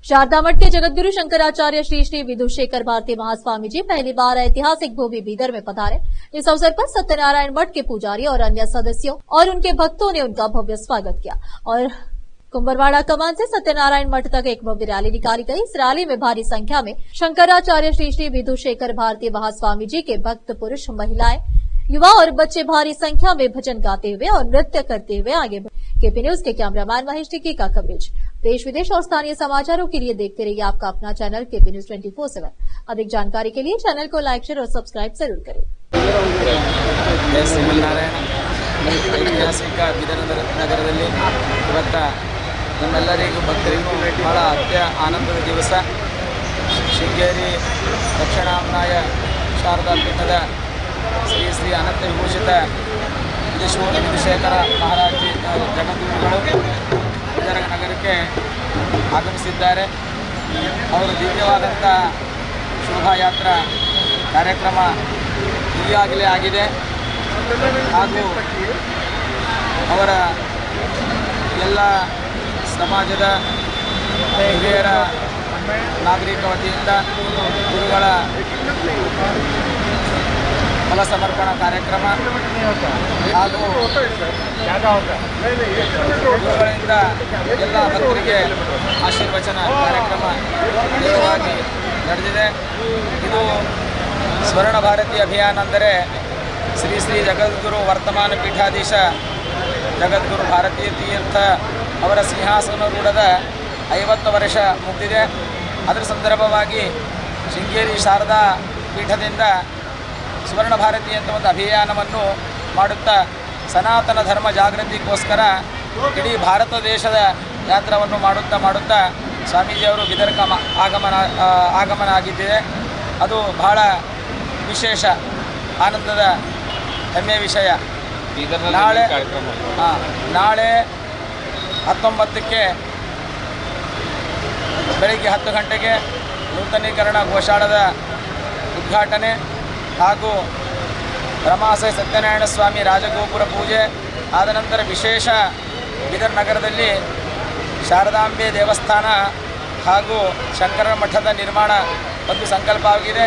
शारदा मठ के जगतगुरु शंकराचार्य श्री श्री विधुशेखर भारती महास्वामी जी पहली बार ऐतिहासिक भूमि बीदर में पधारे। इस अवसर पर सत्यनारायण मठ के पुजारी और अन्य सदस्यों और उनके भक्तों ने उनका भव्य स्वागत किया और कुंभरवाड़ा कमान से सत्यनारायण मठ तक एक भव्य रैली निकाली गई। इस रैली में भारी संख्या में शंकराचार्य श्री श्री विधुशेखर भारती महास्वामी जी के भक्त, पुरुष, महिलाएं, युवा और बच्चे भारी संख्या में भजन गाते हुए और नृत्य करते हुए आगे बढ़े। केपी न्यूज के कैमरामैन महेश टिक्की का कवरेज। देश विदेश और स्थानीय समाचारों के लिए देखते रहिए आपका अपना चैनल केपी न्यूज 24/7। अधिक जानकारी के लिए चैनल को लाइक, शेयर और सब्सक्राइब जरूर करें। ಐತಿಹಾಸಿಕ ಬೀದರ್ ನಗರದಲ್ಲಿ ಇವತ್ತು ನಮ್ಮೆಲ್ಲರಿಗೂ ಭಕ್ತರಿಗೂ ಬಹಳ ಆನಂದದ ದಿವಸ. ಶೃಂಗೇರಿ ದಕ್ಷಿಣಾಮ್ನಾಯ ಶಾರದಾ ಪೀಠದ ಶ್ರೀ ಶ್ರೀ ಅನಂತ ವಿಭೂಷಿತ ವಿಧುಶೇಖರ ಮಹಾರಾಜಿ ಜಗದ್ಗುರುಗಳು ಬೀದರ್ ನಗರಕ್ಕೆ ಆಗಮಿಸಿದ್ದಾರೆ. ಅವರು ದಿವ್ಯವಾದಂಥ ಶೋಭಾಯಾತ್ರಾ ಕಾರ್ಯಕ್ರಮ ಈಗಾಗಲೇ ಆಗಿದೆ ಹಾಗೂ ಅವರ ಎಲ್ಲ ಸಮಾಜದ ಹಿರಿಯರ ನಾಗರಿಕ ವತಿಯಿಂದ ಗುರುಗಳ ಫಲ ಸಮರ್ಪಣಾ ಕಾರ್ಯಕ್ರಮ ಹಾಗೂ ಗುರುಗಳಿಂದ ಎಲ್ಲ ಭಕ್ತರಿಗೆ ಆಶೀರ್ವಚನ ಕಾರ್ಯಕ್ರಮ ನೇರವಾಗಿ ನಡೆದಿದೆ. ಇದು ಸ್ವರ್ಣ ಭಾರತಿ ಅಭಿಯಾನ ಅಂದರೆ ಶ್ರೀ ಶ್ರೀ ಜಗದ್ಗುರು ವರ್ತಮಾನ ಪೀಠಾಧೀಶ ಜಗದ್ಗುರು ಭಾರತೀಯ ತೀರ್ಥ ಅವರ ಸಿಂಹಾಸನರೂಢದ 50 ವರ್ಷ ಮುಗಿದಿದೆ. ಅದರ ಸಂದರ್ಭವಾಗಿ ಶೃಂಗೇರಿ ಶಾರದಾ ಪೀಠದಿಂದ ಸ್ವರ್ಣ ಭಾರತಿ ಅಂತ ಒಂದು ಅಭಿಯಾನವನ್ನು ಮಾಡುತ್ತಾ ಸನಾತನ ಧರ್ಮ ಜಾಗೃತಿಗೋಸ್ಕರ ಇಡೀ ಭಾರತ ದೇಶದ ಯಾತ್ರವನ್ನು ಮಾಡುತ್ತಾ ಸ್ವಾಮೀಜಿಯವರು ಬೀದರ್ಗೆ ಆಗಮನ ಆಗಿದ್ದಿದೆ. ಅದು ಬಹಳ ವಿಶೇಷ ಆನಂದದ ಹೆಮ್ಮೆಯ ವಿಷಯ. ನಾಳೆ 19ಕ್ಕೆ ಬೆಳಗ್ಗೆ 10 ಗಂಟೆಗೆ ನೂತನೀಕರಣ ಗೋಶಾಲದ ಉದ್ಘಾಟನೆ ಹಾಗೂ ರಮಾಸೆ ಸತ್ಯನಾರಾಯಣ ಸ್ವಾಮಿ ರಾಜಗೋಪುರ ಪೂಜೆ ಆದ ನಂತರ ವಿಶೇಷ ಬೀದರ್ ನಗರದಲ್ಲಿ ಶಾರದಾಂಬೆ ದೇವಸ್ಥಾನ ಹಾಗೂ ಶಂಕರ ಮಠದ ನಿರ್ಮಾಣ ಒಂದು ಸಂಕಲ್ಪವಾಗಿದೆ.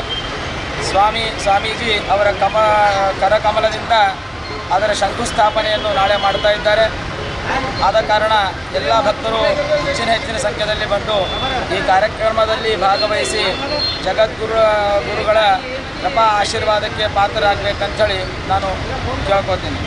ಸ್ವಾಮೀಜಿ ಅವರ ಕರಕಮಲದಿಂದ ಅದರ ಶಂಕುಸ್ಥಾಪನೆಯನ್ನು ನಾಳೆ ಮಾಡ್ತಾ ಇದ್ದಾರೆ. ಆದ ಕಾರಣ ಎಲ್ಲ ಭಕ್ತರು ಹೆಚ್ಚಿನ ಸಂಖ್ಯೆಯಲ್ಲಿ ಬಂದು ಈ ಕಾರ್ಯಕ್ರಮದಲ್ಲಿ ಭಾಗವಹಿಸಿ ಗುರುಗಳ ಕೃಪಾ ಆಶೀರ್ವಾದಕ್ಕೆ ಪಾತ್ರರಾಗಬೇಕಂತೇಳಿ ನಾನು ಕೇಳ್ಕೊತೀನಿ.